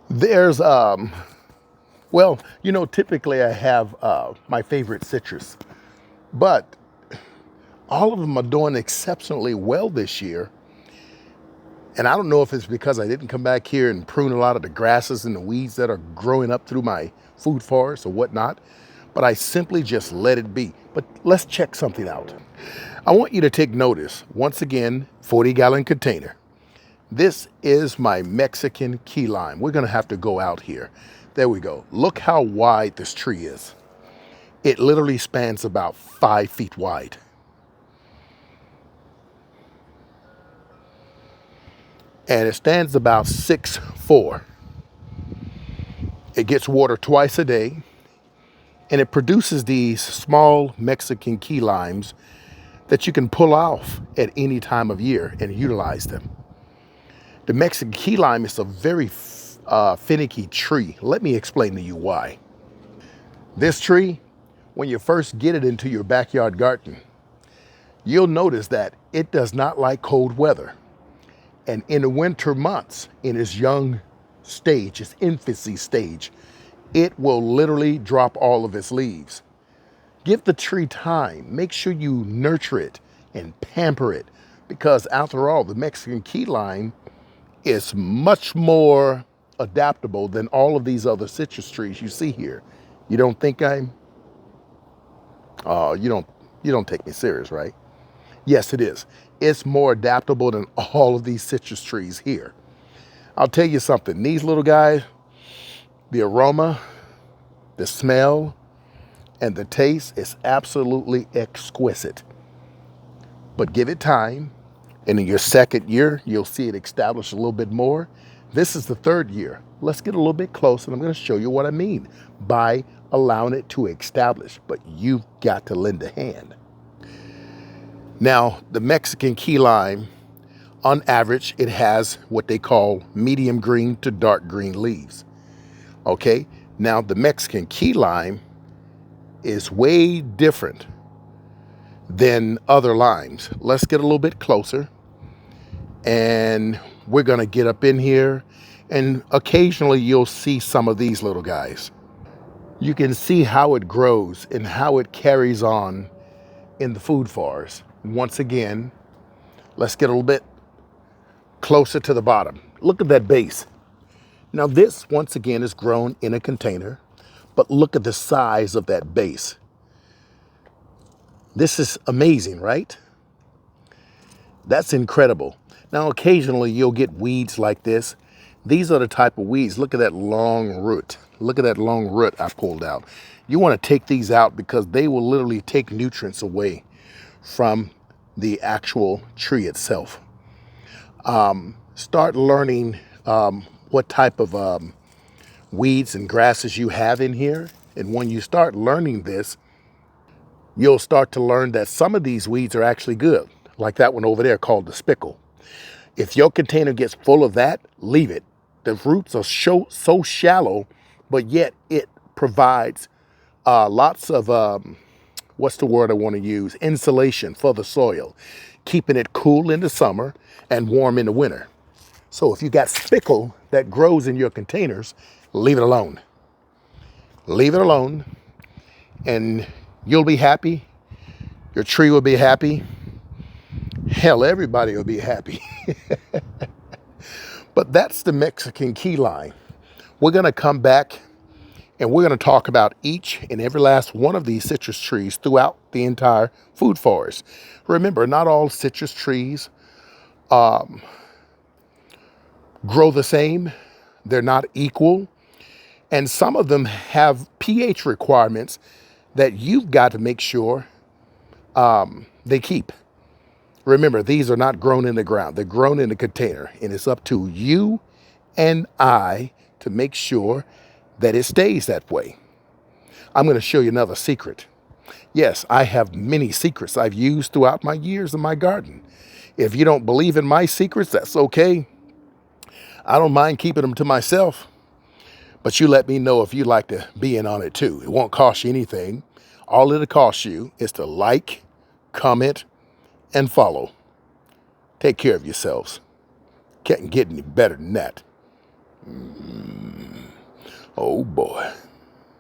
There's, well, typically I have my favorite citrus, but all of them are doing exceptionally well this year. And I don't know if it's because I didn't come back here and prune a lot of the grasses and the weeds that are growing up through my food forest or whatnot, but I simply just let it be. But let's check something out. I want you to take notice, once again, 40-gallon container. This is my Mexican key lime. We're gonna have to go out here. There we go. Look how wide this tree is. It literally spans about 5 feet wide. And it stands about 6'4". It gets water twice a day, and it produces these small Mexican key limes that you can pull off at any time of year and utilize them. The Mexican key lime is a very finicky tree. Let me explain to you why. This tree, when you first get it into your backyard garden, you'll notice that it does not like cold weather. And in the winter months, in its young stage, its infancy stage, it will literally drop all of its leaves. Give the tree time. Make sure you nurture it and pamper it, because after all, the Mexican key lime is much more adaptable than all of these other citrus trees you see here. You don't think I'm? Oh, you don't take me serious, right? Yes, it is. It's more adaptable than all of these citrus trees here. I'll tell you something. These little guys, the aroma, the smell, and the taste is absolutely exquisite. But give it time, and in your second year, you'll see it establish a little bit more. This is the third year. Let's get a little bit closer, and I'm going to show you what I mean by allowing it to establish. But you've got to lend a hand. Now, the Mexican key lime, on average, it has what they call medium green to dark green leaves. Okay? Now, the Mexican key lime is way different than other limes. Let's get a little bit closer, and we're going to get up in here, and occasionally you'll see some of these little guys. You can see how it grows and how it carries on in the food forest. Once again, let's get a little bit closer to the bottom. Look at that base. Now this, once again, is grown in a container, but look at the size of that base. This is amazing, right? That's incredible. Now, occasionally you'll get weeds like this. These are the type of weeds. Look at that long root. Look at that long root I pulled out. You want to take these out because they will literally take nutrients away from the actual tree itself. Start learning what type of weeds and grasses you have in here. And when you start learning this, you'll start to learn that some of these weeds are actually good, like that one over there called the spickle. If your container gets full of that, leave it. The roots are so shallow, but yet it provides lots of, what's the word I want to use? Insulation for the soil, keeping it cool in the summer and warm in the winter. So if you got spickle that grows in your containers, leave it alone. Leave it alone, and you'll be happy. Your tree will be happy. Hell, everybody will be happy. But that's the Mexican key lime. We're going to come back and we're going to talk about each and every last one of these citrus trees throughout the entire food forest. Remember, not all citrus trees grow the same. They're not equal. And some of them have pH requirements that you've got to make sure they keep. Remember, these are not grown in the ground. They're grown in a container, and it's up to you and I to make sure that it stays that way. I'm going to show you another secret. Yes, I have many secrets I've used throughout my years in my garden. If you don't believe in my secrets, that's okay. I don't mind keeping them to myself, but you let me know if you'd like to be in on it too. It won't cost you anything. All it'll cost you is to like, comment, and follow. Take care of yourselves. Can't get any better than that. Oh boy.